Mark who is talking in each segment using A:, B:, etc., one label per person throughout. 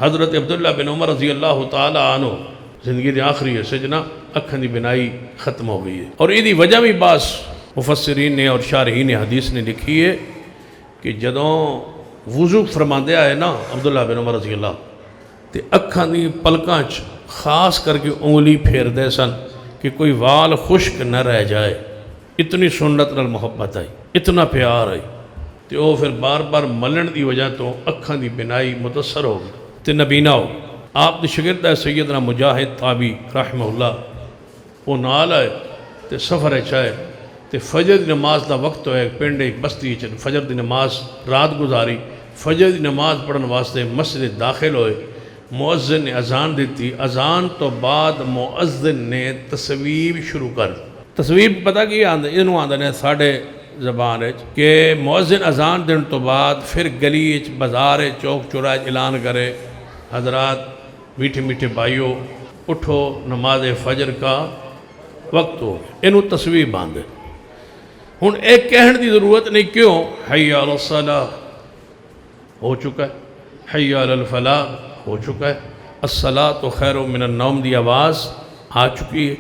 A: حضرت عبداللہ بن عمر رضی اللہ تعالی عنہ زندگی دے آخری ہے سجنا اکھن دی بنائی ختم ہو گئی ہے، اور یہ وجہ بھی بعض مفسرین نے اور شارحین حدیث نے لکھی ہے کہ جدوں وضو فرماندے آئے نا عبداللہ بن عمر رضی اللہ تے اکھن دی پلکاں چ خاص کر کے انگلی پھیر دے سن کہ کوئی وال خشک نہ رہ جائے، اتنی سنت نال محبت آئی، اتنا پیار آئی، تے وہ پھر بار بار ملن دی وجہ تو اکھن دی بنائی متاثر ہو گئی تے نبینا ہو گئی۔ آپ دی شگرد ہے سیدنا مجاہد تابی رحمہ اللہ، وہ نال آئے تے سفر چاہے تے فجر دی نماز دا وقت ہوئے، پنڈ ایک بستی چن فجر دی نماز رات گزاری، فجر دی نماز پڑھن واسطے مسجد داخل ہوئے، مؤذن نے اذان دیتی، اذان تو بعد مؤذن نے تصویب شروع کر۔ تصویب پتہ کی انہوں آندھا نے ساڑھے زبان ہے کہ مؤذن اذان دن تو بعد پھر گلی بازار چوک چورائے اعلان کرے، حضرات میٹھے میٹھے بھائیو اٹھو نماز فجر کا وقت ہو، انہوں تصویب باندھے۔ ہن ایک کہن دی ضرورت نہیں، کیوں؟ حی علی الصلاۃ ہو چکا ہے، حی علی الفلاح ہو چکا ہے، الصلاۃ خیر من النوم دی آواز آ چکی ہے،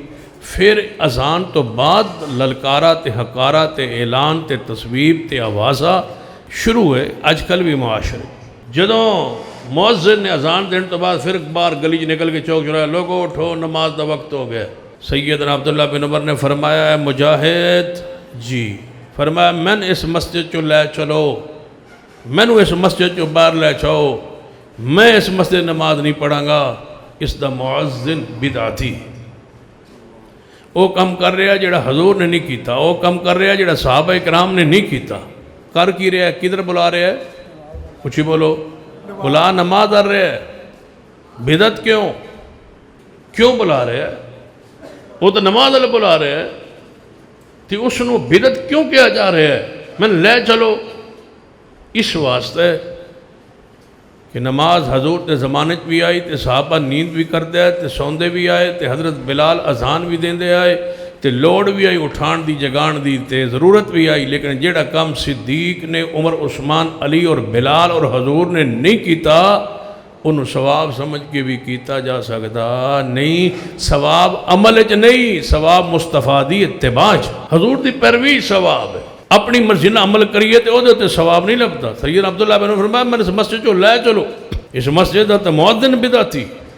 A: پھر اذان تو بعد للکارہ تے حکارہ تے اعلان تے تصویب تے آوازہ شروع ہے۔ اج کل بھی معاشرے جدوں مؤذن نے اذان دین تو بعد پھر بار گلی نکل کے چوک چورایا، لوگوں اٹھو نماز دا وقت ہو گیا۔ سیدنا عبداللہ بن عمر نے فرمایا، مجاہد جی، فرمایا میں اس مسجد چو لے چلو، میں اس مسجد چو باہر لے چاؤ، میں اس مسجد نماز نہیں پڑھاں گا، اس دا مؤذن بدعتی، وہ کم کر رہا جڑا حضور نے نہیں کیتا، وہ کم کر رہا جڑا صحابہ اکرام نے نہیں کیتا۔ کر کی رہا ہے؟ کدھر بلا رہا ہے؟ کچھ ہی بولو، بلا نماز آ رہا ہے، بدعت کیوں بلا رہا ہے؟ وہ تو نماز اللہ بلا رہا ہے، تو اس نو بدعت کیوں کیا جا رہا ہے؟ میں لے چلو اس واسطے کہ نماز حضور تے زمانے بھی آئی تے صحابہ نیند بھی کرتے آئے تے سوندے بھی آئے تے حضرت بلال اذان بھی دیندے آئے تے لوڑ بھی آئی اٹھان دی جگان دی تے ضرورت بھی آئی، لیکن جیڑا کام صدیق نے، عمر، عثمان، علی اور بلال اور حضور نے نہیں کیتا، انہوں ثواب سمجھ کے بھی کیتا جا سکتا نہیں۔ ثواب عمل چ نہیں، ثواب مصطفیٰ دی اتباع چ، حضور دی پیروی ثواب ہے۔ اپنی مرضی نہ عمل کریے تو وہ تے ثواب نہیں لبتا۔ سید عبداللہ بن عمر فرمایا، میں اس مسجد چو لے چلو، اس مسجد دا تے مؤذن بدعتی۔